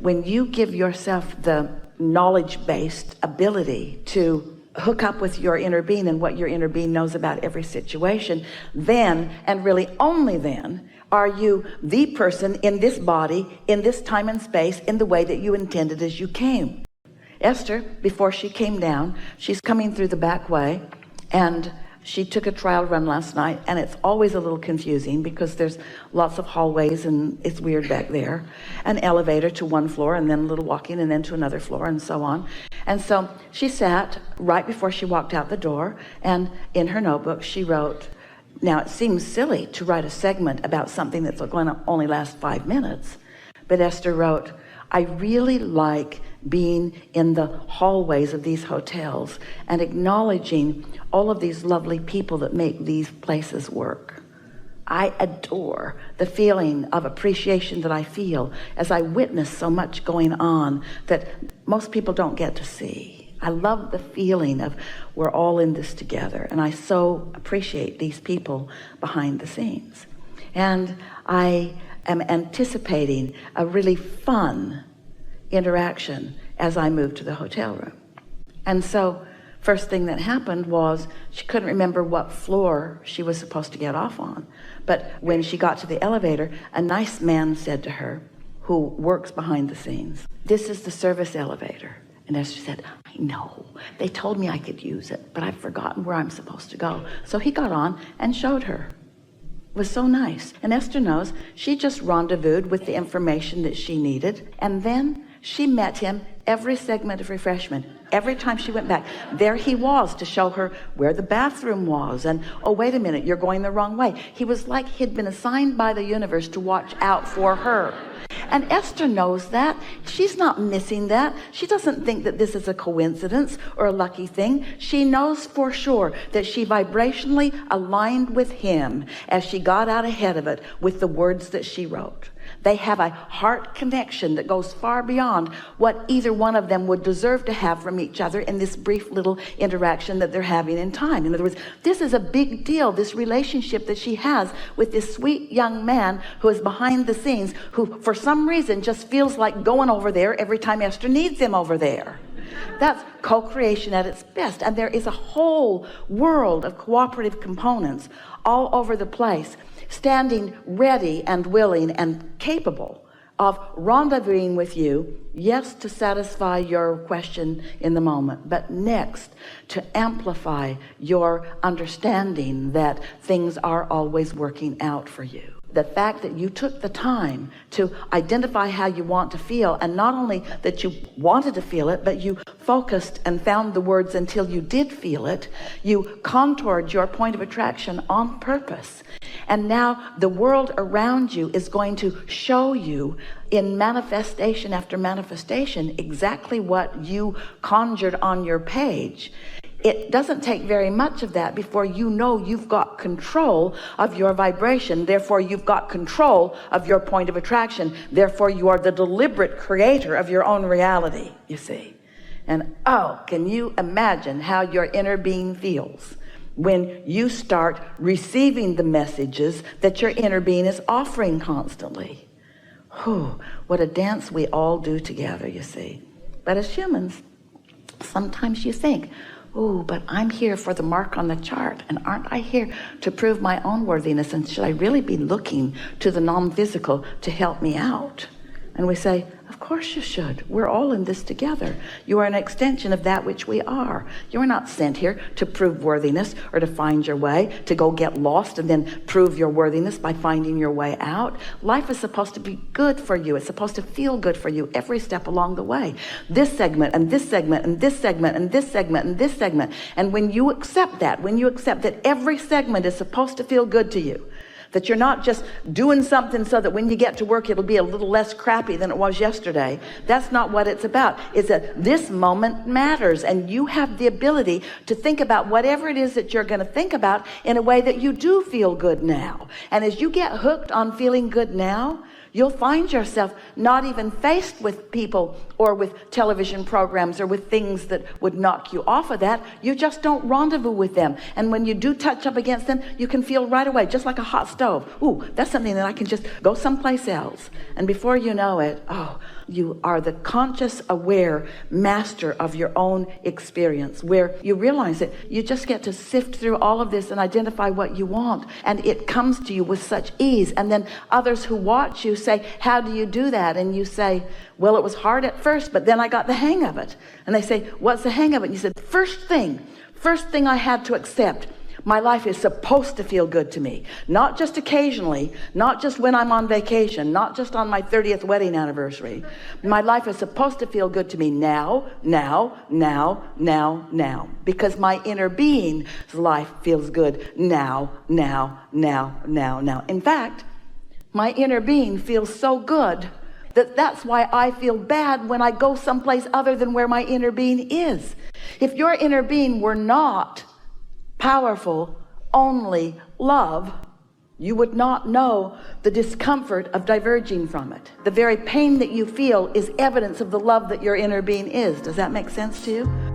When you give yourself the knowledge-based ability to hook up with your inner being and what your inner being knows about every situation, then, and really only then, are you the person in this body, in this time and space, in the way that you intended as you came. Esther, before she came down, she's coming through the back way, and she took a trial run last night, and it's always a little confusing because there's lots of hallways and it's weird back there. An elevator to one floor, and then a little walking, and then to another floor, and so on. And so she sat right before she walked out the door, and in her notebook she wrote, now it seems silly to write a segment about something that's going to only last 5 minutes, but Esther wrote, I really like being in the hallways of these hotels and acknowledging all of these lovely people that make these places work. I adore the feeling of appreciation that I feel as I witness so much going on that most people don't get to see. I love the feeling of we're all in this together, and I so appreciate these people behind the scenes. And I am anticipating a really fun interaction as I moved to the hotel room. And so first thing that happened was she couldn't remember what floor she was supposed to get off on. But when she got to the elevator, a nice man said to her, who works behind the scenes, this is the service elevator. And Esther said, I know, they told me I could use it, but I've forgotten where I'm supposed to go. So he got on and showed her. It was so nice. And Esther knows she just rendezvoused with the information that she needed. And then she met him every segment of refreshment. Every time she went back, there he was to show her where the bathroom was. And, oh, wait a minute, you're going the wrong way. He was like he'd been assigned by the universe to watch out for her. And Esther knows that. She's not missing that. She doesn't think that this is a coincidence or a lucky thing. She knows for sure that she vibrationally aligned with him as she got out ahead of it with the words that she wrote. They have a heart connection that goes far beyond what either one of them would deserve to have from each other in this brief little interaction that they're having in time. In other words, this is a big deal, this relationship that she has with this sweet young man who is behind the scenes, who for some reason just feels like going over there every time Esther needs him over there. That's co-creation at its best. And there is a whole world of cooperative components all over the place, standing ready and willing and capable of rendezvousing with you, yes, to satisfy your question in the moment, but next to amplify your understanding that things are always working out for you. The fact that you took the time to identify how you want to feel, and not only that you wanted to feel it, but you focused and found the words until you did feel it. You contoured your point of attraction on purpose. And now the world around you is going to show you in manifestation after manifestation exactly what you conjured on your page. It doesn't take very much of that before you know you've got control of your vibration. Therefore, you've got control of your point of attraction. Therefore, you are the deliberate creator of your own reality, you see. And oh, can you imagine how your inner being feels when you start receiving the messages that your inner being is offering constantly? Whew, what a dance we all do together, you see. But as humans, sometimes you think, oh, but I'm here for the mark on the chart, and aren't I here to prove my own worthiness, and should I really be looking to the non-physical to help me out? And we say, of course you should. We're all in this together. You are an extension of that which we are. You are not sent here to prove worthiness or to find your way, to go get lost and then prove your worthiness by finding your way out. Life is supposed to be good for you. It's supposed to feel good for you every step along the way. This segment and this segment and this segment and this segment and this segment. And when you accept that, every segment is supposed to feel good to you, that you're not just doing something so that when you get to work it'll be a little less crappy than it was yesterday. That's not what it's about. It's that this moment matters, and you have the ability to think about whatever it is that you're going to think about in a way that you do feel good now. And as you get hooked on feeling good now, You'll find yourself not even faced with people or with television programs or with things that would knock you off of that. You just don't rendezvous with them. And when you do touch up against them, you can feel right away, just like a hot stove. Ooh, that's something that I can just go someplace else. And before you know it, oh, you are the conscious, aware master of your own experience, where you realize that you just get to sift through all of this and identify what you want. And it comes to you with such ease. And then others who watch you say, how do you do that? And you say, well, it was hard at first, but then I got the hang of it. And they say, what's the hang of it? And you said, first thing I had to accept, my life is supposed to feel good to me. Not just occasionally, not just when I'm on vacation, not just on my 30th wedding anniversary. My life is supposed to feel good to me now. Because my inner being's life feels good now. In fact, my inner being feels so good that's why I feel bad when I go someplace other than where my inner being is. If your inner being were not powerful, only love, you would not know the discomfort of diverging from it. The very pain that you feel is evidence of the love that your inner being is. Does that make sense to you?